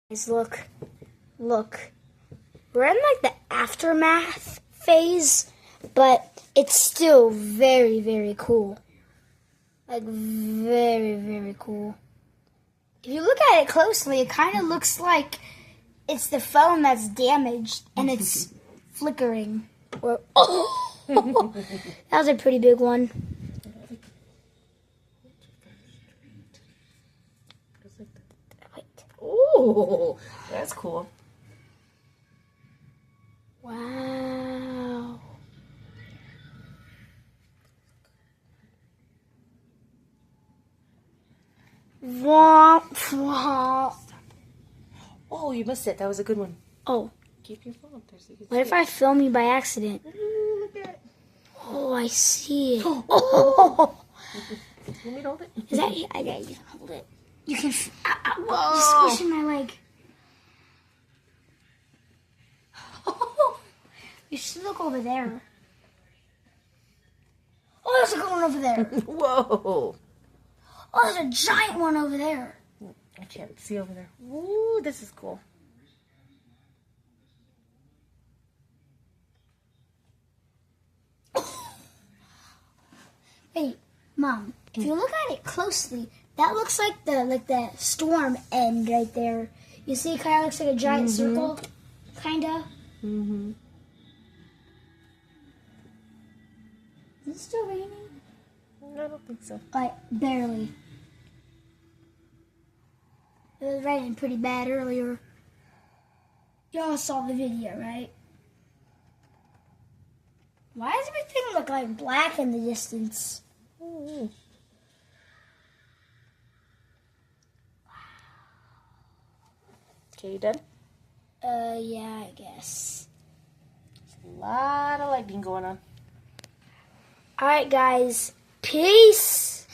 Guys, look. We're in like the aftermath phase, but it's still very, very cool. Like very, very cool. If you look at it closely, it kind of looks like it's the phone that's damaged and it's flickering. Or that was a pretty big one. Oh, that's cool. Wow. Womp womp. Oh, you missed it. That was a good one. Oh, Keep your phone up there so you can what if I film you by accident? Ooh, look at it. Oh, I see it. Oh. Oh. Let me hold it. Is that you? I got you. Hold it. You can. Whoa. You're squishing my leg. You should look over there. Oh, there's a good one over there. Whoa. Oh, there's a giant one over there. I can't see over there. Ooh, this is cool. Hey, Mom, if you look at it closely, that looks like the storm end right there. You see, it kind of looks like a giant circle, kinda. Mm-hmm. Is it still raining? I don't think so. Like barely. It was raining pretty bad earlier. Y'all saw the video, right? Why does everything look like black in the distance? Ooh. Okay, you done? Yeah, I guess. There's a lot of lightning going on. Alright, guys. Peace.